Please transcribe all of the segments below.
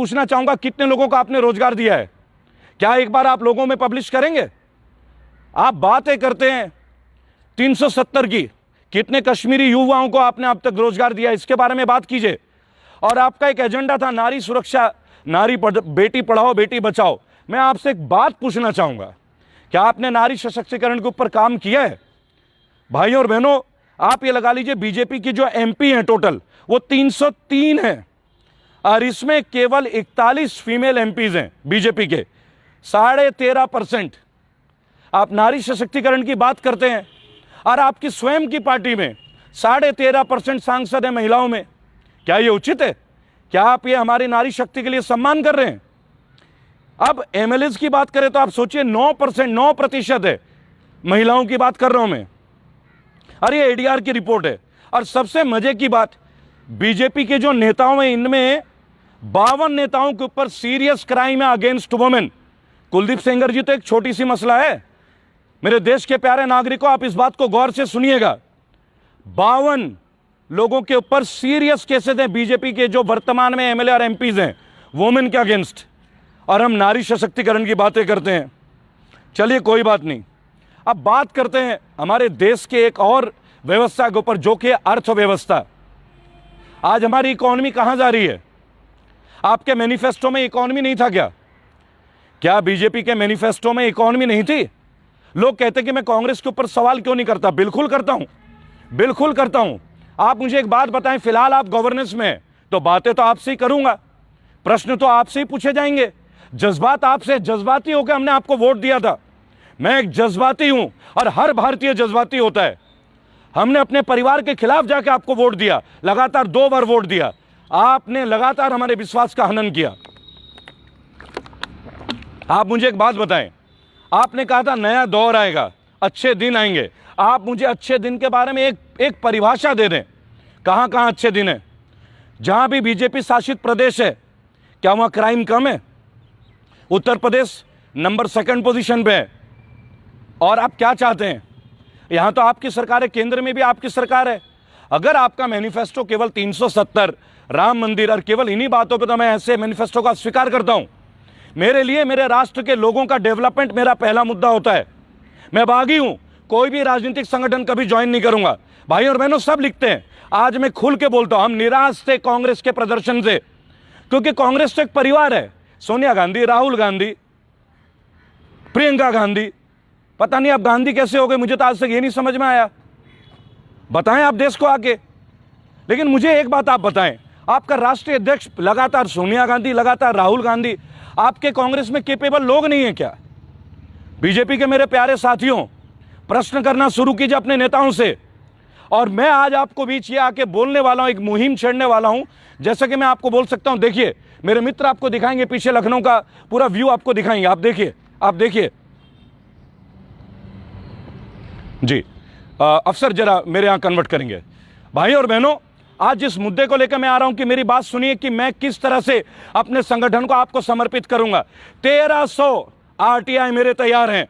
पूछना चाहूंगा, कितने लोगों को आपने रोजगार दिया है? क्या एक बार आप लोगों में पब्लिश करेंगे? आप बातें करते हैं 370 की, कितने कश्मीरी युवाओं को आपने अब तक रोजगार दिया, इसके बारे में बात कीजिए। और आपका एक एजेंडा था नारी सुरक्षा, बेटी पढ़ाओ बेटी बचाओ। मैं आपसे एक बात पूछना चाहूंगा, क्या आपने नारी सशक्तिकरण के ऊपर काम किया है? भाइयों और बहनों, आप ये लगा लीजिए बीजेपी की जो एमपी हैं टोटल वो 303 हैं, और इसमें केवल 41 फीमेल एमपीज हैं बीजेपी के, 13.5%। आप नारी सशक्तिकरण की बात करते हैं और आपकी स्वयं की पार्टी में 13.5% सांसद हैं महिलाओं में। क्या ये उचित है? क्या आप ये हमारी नारी शक्ति के लिए सम्मान कर रहे हैं? अब एमएलएज की बात करें तो आप सोचिए 9% है, महिलाओं की बात कर रहा हूं मैं, और ये एडीआर की रिपोर्ट है। और सबसे मजे की बात, बीजेपी के जो नेताओं हैं इनमें 52 नेताओं के ऊपर सीरियस क्राइम है अगेंस्ट वुमेन। कुलदीप सेंगर जी तो एक छोटी सी मसला है। मेरे देश के प्यारे नागरिकों, आप इस बात को गौर से सुनिएगा, 52 लोगों के ऊपर सीरियस केसेस हैं बीजेपी के जो वर्तमान में एमएलए और एमपीज हैं वुमेन के अगेंस्ट, और हम नारी सशक्तिकरण की बातें करते हैं। चलिए कोई बात नहीं, अब बात करते हैं हमारे देश के एक और व्यवस्था के ऊपर, जो कि अर्थव्यवस्था। आज हमारी इकोनॉमी कहां जा रही है? आपके मैनिफेस्टो में इकोनॉमी नहीं था क्या? क्या बीजेपी के मैनिफेस्टो में इकोनॉमी नहीं थी? लोग कहते कि मैं कांग्रेस के ऊपर सवाल क्यों नहीं करता। बिल्कुल करता हूं, बिल्कुल करता हूं। आप मुझे एक बात बताएं, फिलहाल आप गवर्नेंस में हैं तो बातें तो आपसे ही करूंगा, प्रश्न तो आपसे ही पूछे जाएंगे। जज्बात आपसे, जज्बाती होकर हमने आपको वोट दिया था। मैं एक जज्बाती हूं और हर भारतीय जज्बाती होता है। हमने अपने परिवार के खिलाफ जाकर आपको वोट दिया, लगातार 2 बार वोट दिया। आपने लगातार हमारे विश्वास का हनन किया। आप मुझे एक बात बताएं, आपने कहा था नया दौर आएगा, अच्छे दिन आएंगे। आप मुझे अच्छे दिन के बारे में एक परिभाषा दे दें। कहां कहां अच्छे दिन है? जहां भी बीजेपी शासित प्रदेश है, क्या वहां क्राइम कम है? उत्तर प्रदेश नंबर 2 पोजीशन पे है। और आप क्या चाहते हैं? यहां तो आपकी सरकार है, केंद्र में भी आपकी सरकार है। अगर आपका मैनिफेस्टो केवल 370, राम मंदिर और केवल इन्हीं बातों पे, तो मैं ऐसे मैनिफेस्टो का स्वीकार करता हूं। मेरे लिए मेरे राष्ट्र के लोगों का डेवलपमेंट मेरा पहला मुद्दा होता है। मैं बागी हूं, कोई भी राजनीतिक संगठन कभी ज्वाइन नहीं करूंगा। भाई और बहनों सब लिखते हैं, आज मैं खुल के बोलता हूं, हम निराश थे कांग्रेस के प्रदर्शन से, क्योंकि कांग्रेस तो एक परिवार है। सोनिया गांधी, राहुल गांधी, प्रियंका गांधी, पता नहीं आप गांधी कैसे हो गए, मुझे तो आज तक ये नहीं समझ में आया। बताएं आप देश को आके। लेकिन मुझे एक बात आप बताएं, आपका राष्ट्रीय अध्यक्ष लगातार सोनिया गांधी, लगातार राहुल गांधी, आपके कांग्रेस में कैपेबल लोग नहीं है क्या? बीजेपी के मेरे प्यारे साथियों, प्रश्न करना शुरू कीजिए अपने नेताओं से। और मैं आज आपको बीच ये आके बोलने वाला हूं, एक मुहिम छेड़ने वाला हूं। जैसा कि मैं आपको बोल सकता हूं, देखिए मेरे मित्र आपको दिखाएंगे, पीछे लखनऊ का पूरा व्यू आपको दिखाएंगे। आप देखिए, आप देखिए जी। अफसर जरा मेरे यहां कन्वर्ट करेंगे। भाई और बहनों, आज जिस मुद्दे को लेकर मैं आ रहा हूं कि मेरी बात सुनिए कि मैं किस तरह से अपने संगठन को आपको समर्पित करूंगा। 1300 आरटीआई मेरे तैयार हैं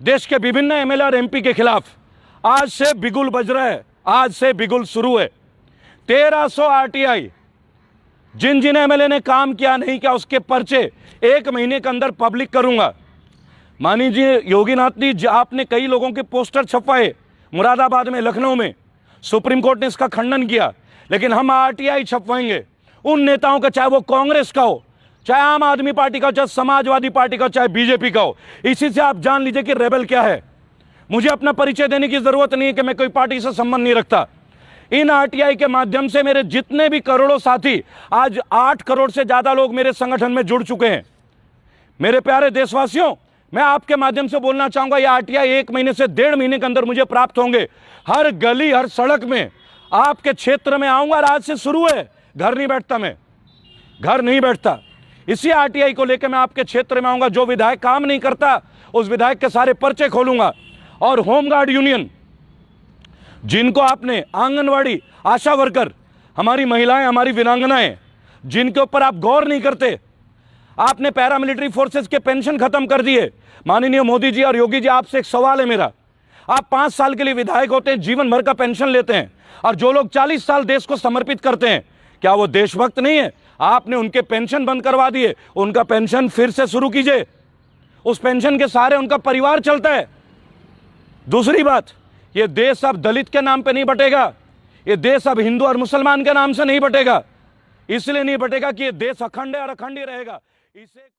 देश के विभिन्न एमएलए और एमपी के खिलाफ। आज से बिगुल बज रहा है, आज से बिगुल शुरू है। 1300 आरटीआई, जिन जिन एमएलए ने काम किया नहीं किया उसके पर्चे 1 महीने के अंदर पब्लिक करूंगा। माननीय योगीनाथ जी, आपने कई लोगों के पोस्टर छपवाए मुरादाबाद में, लखनऊ में, सुप्रीम कोर्ट ने इसका खंडन किया। लेकिन हम आरटीआई छपवाएंगे उन नेताओं का, चाहे वो कांग्रेस का हो, चाहे आम आदमी पार्टी का, चाहे समाजवादी पार्टी का, चाहे बीजेपी का हो। इसी से आप जान लीजिए कि रेबल क्या है। मुझे अपना परिचय देने की जरूरत नहीं है कि मैं कोई पार्टी से संबंध नहीं रखता। इन आरटीआई के माध्यम से मेरे जितने भी करोड़ों साथी, आज 8 करोड़ से ज्यादा लोग मेरे संगठन में जुड़ चुके हैं। मेरे प्यारे देशवासियों, मैं आपके माध्यम से बोलना चाहूंगा, यह आरटीआई 1 महीने से 1.5 महीने के अंदर मुझे प्राप्त होंगे। हर गली, हर सड़क में आपके क्षेत्र में आऊंगा। आज से शुरू है, घर नहीं बैठता, मैं घर नहीं बैठता। इसी आरटीआई को लेकर मैं आपके क्षेत्र में आऊंगा। जो विधायक काम नहीं करता, उस विधायक के सारे पर्चे खोलूंगा। और होमगार्ड यूनियन, जिनको आपने, आंगनवाड़ी, आशा वर्कर, हमारी महिलाएं, हमारी वीरांगनाएं, जिनके ऊपर आप गौर नहीं करते, आपने पैरामिलिट्री फोर्सेस के पेंशन खत्म कर दिए। माननीय मोदी जी और योगी जी, आपसे एक सवाल है मेरा। आप 5 साल के लिए विधायक होते हैं, जीवन भर का पेंशन लेते हैं, और जो लोग 40 साल देश को समर्पित करते हैं, क्या वो देशभक्त नहीं है? आपने उनके पेंशन बंद करवा दिए, उनका पेंशन फिर से शुरू कीजिए, उस पेंशन के सहारे उनका परिवार चलता है। दूसरी बात, ये देश अब दलित के नाम पे नहीं बटेगा, ये देश अब हिंदू और मुसलमान के नाम से नहीं बटेगा। इसलिए नहीं बटेगा कि ये देश अखंड है और अखंड ही रहेगा। इसे